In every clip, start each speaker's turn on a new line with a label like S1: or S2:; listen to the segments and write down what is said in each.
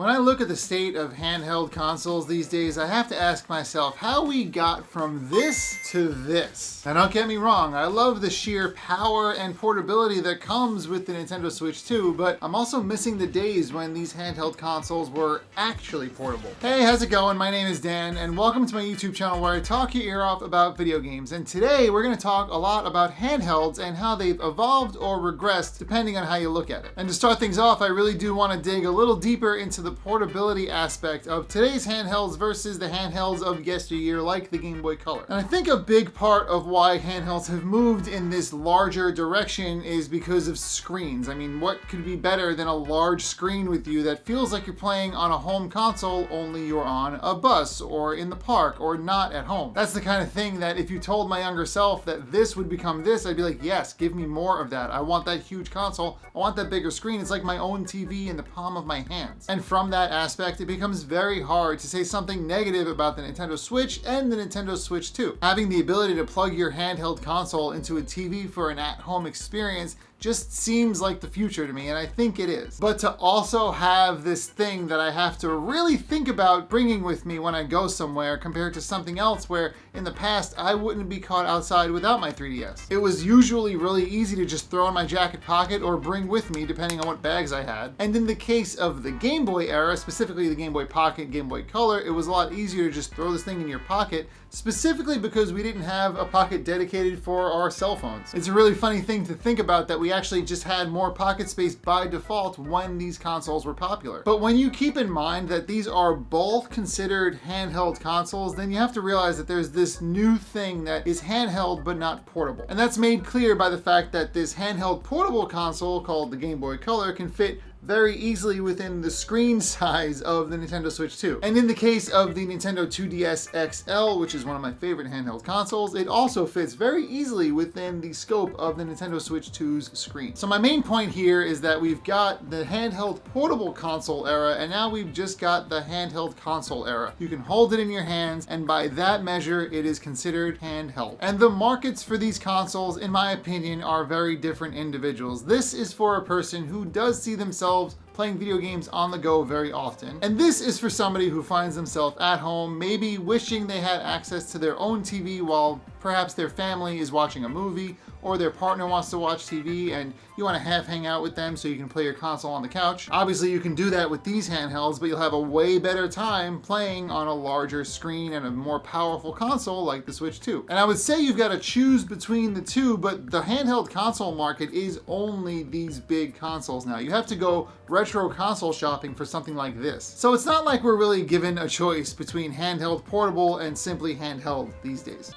S1: When I look at the state of handheld consoles these days, I have to ask myself how we got from this to this. Now don't get me wrong, I love the sheer power and portability that comes with the Nintendo Switch 2, but I'm also missing the days when these handheld consoles were actually portable. Hey, how's it going? My name is Dan, and welcome to my YouTube channel where I talk your ear off about video games. And today we're going to talk a lot about handhelds and how they've evolved or regressed depending on how you look at it. And to start things off, I really do want to dig a little deeper into the portability aspect of today's handhelds versus the handhelds of yesteryear, like the Game Boy Color. And I think a big part of why handhelds have moved in this larger direction is because of screens. I mean, what could be better than a large screen with you that feels like you're playing on a home console, only you're on a bus or in the park or not at home? That's the kind of thing that if you told my younger self that this would become this, I'd be like, yes, give me more of that. I want that huge console. I want that bigger screen. It's like my own TV in the palm of my hands. And from that aspect, it becomes very hard to say something negative about the Nintendo Switch and the Nintendo Switch 2. Having the ability to plug your handheld console into a TV for an at-home experience just seems like the future to me, and I think it is. But to also have this thing that I have to really think about bringing with me when I go somewhere compared to something else where in the past I wouldn't be caught outside without my 3DS. It was usually really easy to just throw in my jacket pocket or bring with me depending on what bags I had. And in the case of the Game Boy era, specifically the Game Boy Pocket, Game Boy Color, it was a lot easier to just throw this thing in your pocket, specifically because we didn't have a pocket dedicated for our cell phones. It's a really funny thing to think about that we actually just had more pocket space by default when these consoles were popular. But when you keep in mind that these are both considered handheld consoles, then you have to realize that there's this new thing that is handheld but not portable. And that's made clear by the fact that this handheld portable console called the Game Boy Color can fit very easily within the screen size of the Nintendo Switch 2. And in the case of the Nintendo 2DS XL, which is one of my favorite handheld consoles, it also fits very easily within the scope of the Nintendo Switch 2's screen. So my main point here is that we've got the handheld portable console era, and now we've just got the handheld console era. You can hold it in your hands, and by that measure, it is considered handheld. And the markets for these consoles, in my opinion, are very different individuals. This is for a person who does see themselves playing video games on the go very often. And this is for somebody who finds themselves at home, maybe wishing they had access to their own TV while perhaps their family is watching a movie or their partner wants to watch TV and you want to half hang out with them so you can play your console on the couch. Obviously you can do that with these handhelds, but you'll have a way better time playing on a larger screen and a more powerful console like the Switch 2. And I would say you've got to choose between the two, but the handheld console market is only these big consoles now. You have to go retro console shopping for something like this. So it's not like we're really given a choice between handheld portable and simply handheld these days.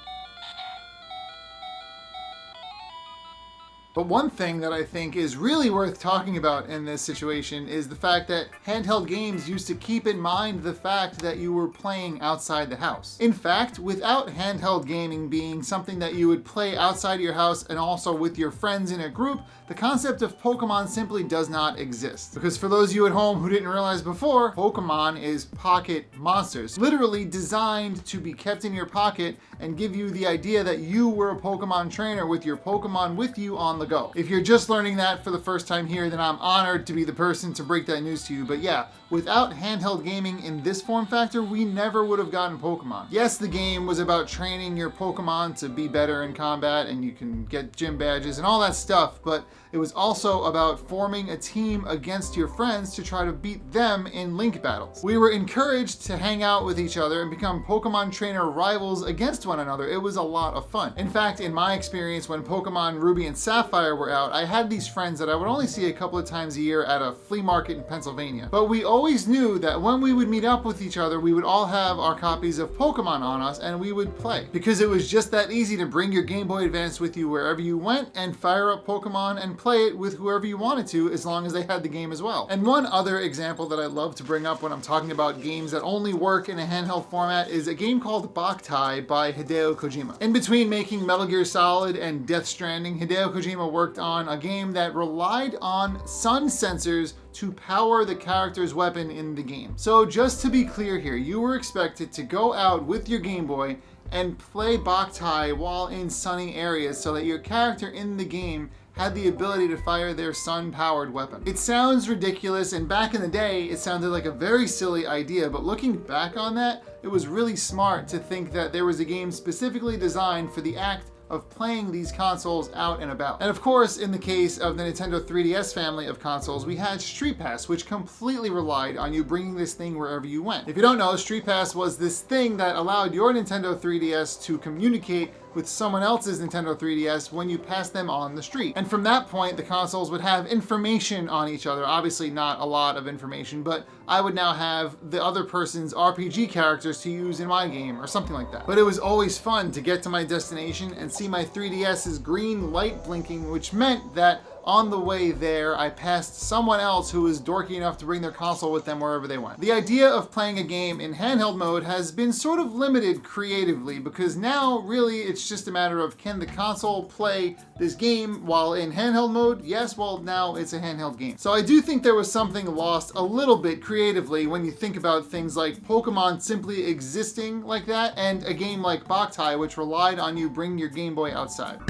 S1: But one thing that I think is really worth talking about in this situation is the fact that handheld games used to keep in mind the fact that you were playing outside the house. In fact, without handheld gaming being something that you would play outside of your house and also with your friends in a group, the concept of Pokemon simply does not exist. Because for those of you at home who didn't realize before, Pokemon is pocket monsters, literally designed to be kept in your pocket and give you the idea that you were a Pokemon trainer with your Pokemon with you on the go. If you're just learning that for the first time here, then I'm honored to be the person to break that news to you. But yeah, without handheld gaming in this form factor, we never would have gotten Pokemon. Yes, the game was about training your Pokemon to be better in combat and you can get gym badges and all that stuff, but it was also about forming a team against your friends to try to beat them in Link battles. We were encouraged to hang out with each other and become Pokemon trainer rivals against one another. It was a lot of fun. In fact, in my experience, when Pokemon Ruby and Sapphire were out, I had these friends that I would only see a couple of times a year at a flea market in Pennsylvania. But we always knew that when we would meet up with each other, we would all have our copies of Pokemon on us and we would play. Because it was just that easy to bring your Game Boy Advance with you wherever you went and fire up Pokemon and play it with whoever you wanted to, as long as they had the game as well. And one other example that I love to bring up when I'm talking about games that only work in a handheld format is a game called Boktai by Hideo Kojima. In between making Metal Gear Solid and Death Stranding, Hideo Kojima worked on a game that relied on sun sensors to power the character's weapon in the game. So just to be clear here, you were expected to go out with your Game Boy and play Boktai while in sunny areas so that your character in the game had the ability to fire their sun-powered weapon. It sounds ridiculous, and back in the day, it sounded like a very silly idea, but looking back on that, it was really smart to think that there was a game specifically designed for the act of playing these consoles out and about. And of course, in the case of the Nintendo 3DS family of consoles, we had Street Pass, which completely relied on you bringing this thing wherever you went. If you don't know, Street Pass was this thing that allowed your Nintendo 3DS to communicate with someone else's Nintendo 3DS when you pass them on the street. And from that point, the consoles would have information on each other. Obviously not a lot of information, but I would now have the other person's RPG characters to use in my game or something like that. But it was always fun to get to my destination and see my 3DS's green light blinking, which meant that on the way there, I passed someone else who was dorky enough to bring their console with them wherever they went. The idea of playing a game in handheld mode has been sort of limited creatively, because now really it's just a matter of, can the console play this game while in handheld mode? Yes, well now it's a handheld game. So I do think there was something lost a little bit creatively when you think about things like Pokemon simply existing like that, and a game like Boktai, which relied on you bringing your Game Boy outside.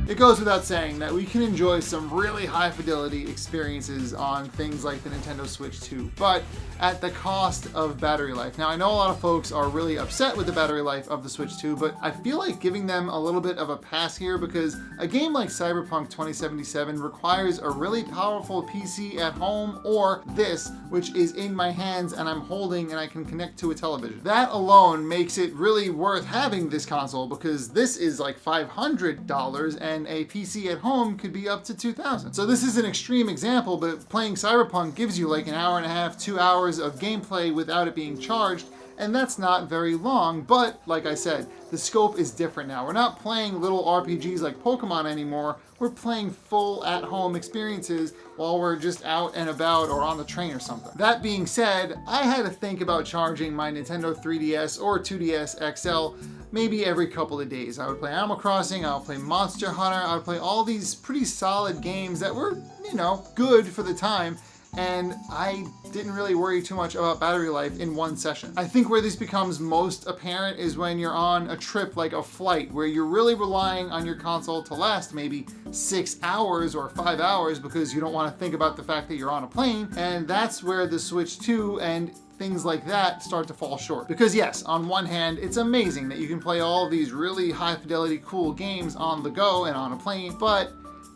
S1: It goes without saying that we can enjoy some really high fidelity experiences on things like the Nintendo Switch 2, but at the cost of battery life. Now, I know a lot of folks are really upset with the battery life of the Switch 2, but I feel like giving them a little bit of a pass here, because a game like Cyberpunk 2077 requires a really powerful PC at home, or this, which is in my hands and I'm holding and I can connect to a television. That alone makes it really worth having this console, because this is like $500 and a PC at home could be up to $2,000. So this is an extreme example, but playing Cyberpunk gives you like an hour and a half, 2 hours of gameplay without it being charged, and that's not very long. But like I said, the scope is different now. We're not playing little RPGs like Pokemon anymore. We're playing full at-home experiences while we're just out and about or on the train or something. That being said, I had to think about charging my Nintendo 3DS or 2DS XL maybe every couple of days. I would play Animal Crossing, I would play Monster Hunter, I would play all these pretty solid games that were, you know, good for the time, and I didn't really worry too much about battery life in one session. I think where this becomes most apparent is when you're on a trip like a flight, where you're really relying on your console to last maybe 6 hours or 5 hours because you don't want to think about the fact that you're on a plane, and that's where the Switch 2 and things like that start to fall short. Because yes, on one hand, it's amazing that you can play all of these really high fidelity cool games on the go and on a plane, but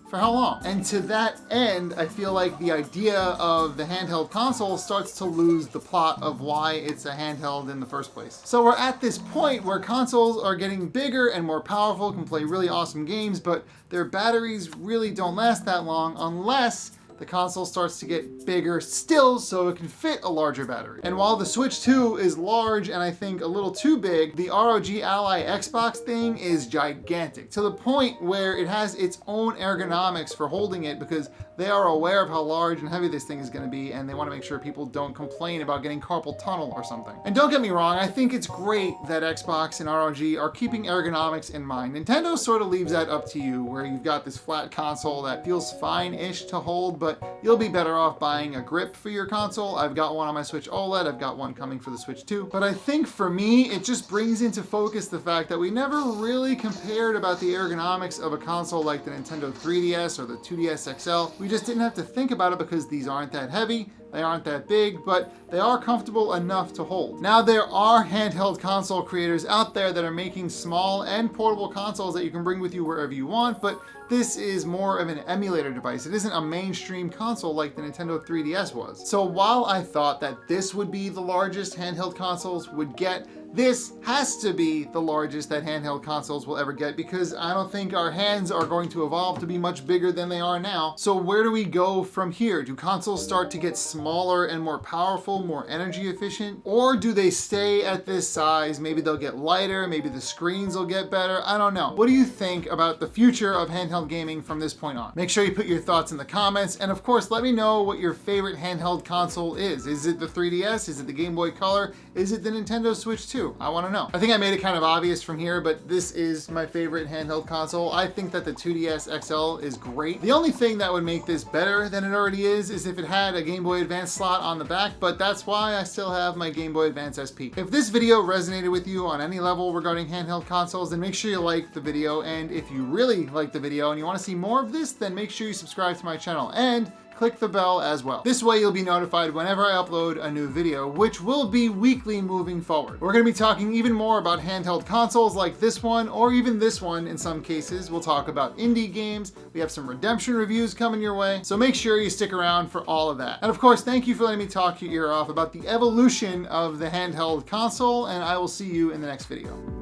S1: for how long? And to that end, I feel like the idea of the handheld console starts to lose the plot of why it's a handheld in the first place. So we're at this point where consoles are getting bigger and more powerful, can play really awesome games, but their batteries really don't last that long unless the console starts to get bigger still so it can fit a larger battery. And while the Switch 2 is large and I think a little too big, the ROG Ally Xbox thing is gigantic, to the point where it has its own ergonomics for holding it, because they are aware of how large and heavy this thing is going to be, and they want to make sure people don't complain about getting carpal tunnel or something. And don't get me wrong, I think it's great that Xbox and ROG are keeping ergonomics in mind. Nintendo sort of leaves that up to you, where you've got this flat console that feels fine-ish to hold, but you'll be better off buying a grip for your console. I've got one on my Switch OLED, I've got one coming for the Switch 2. But I think for me, it just brings into focus the fact that we never really compared about the ergonomics of a console like the Nintendo 3DS or the 2DS XL. We just didn't have to think about it because these aren't that heavy, they aren't that big, but they are comfortable enough to hold. Now, there are handheld console creators out there that are making small and portable consoles that you can bring with you wherever you want, but this is more of an emulator device. It isn't a mainstream console like the Nintendo 3DS was. So while I thought that this would be the largest handheld consoles would get, this has to be the largest that handheld consoles will ever get, because I don't think our hands are going to evolve to be much bigger than they are now. So where do we go from here? Do consoles start to get smaller and more powerful, more energy efficient? Or do they stay at this size? Maybe they'll get lighter, maybe the screens will get better, I don't know. What do you think about the future of handheld gaming from this point on? Make sure you put your thoughts in the comments, and of course let me know what your favorite handheld console is. Is it the 3DS? Is it the Game Boy Color? Is it the Nintendo Switch 2? too? I want to know. I think I made it kind of obvious from here, but this is my favorite handheld console. I think that the 2DS XL is great. The only thing that would make this better than it already is if it had a Game Boy Advance slot on the back, but that's why I still have my Game Boy Advance SP. If this video resonated with you on any level regarding handheld consoles, then make sure you like the video, and if you really like the video and you want to see more of this, then make sure you subscribe to my channel and click the bell as well. This way you'll be notified whenever I upload a new video, which will be weekly moving forward. We're going to be talking even more about handheld consoles like this one, or even this one in some cases. We'll talk about indie games. We have some redemption reviews coming your way, so make sure you stick around for all of that. And of course, thank you for letting me talk your ear off about the evolution of the handheld console, and I will see you in the next video.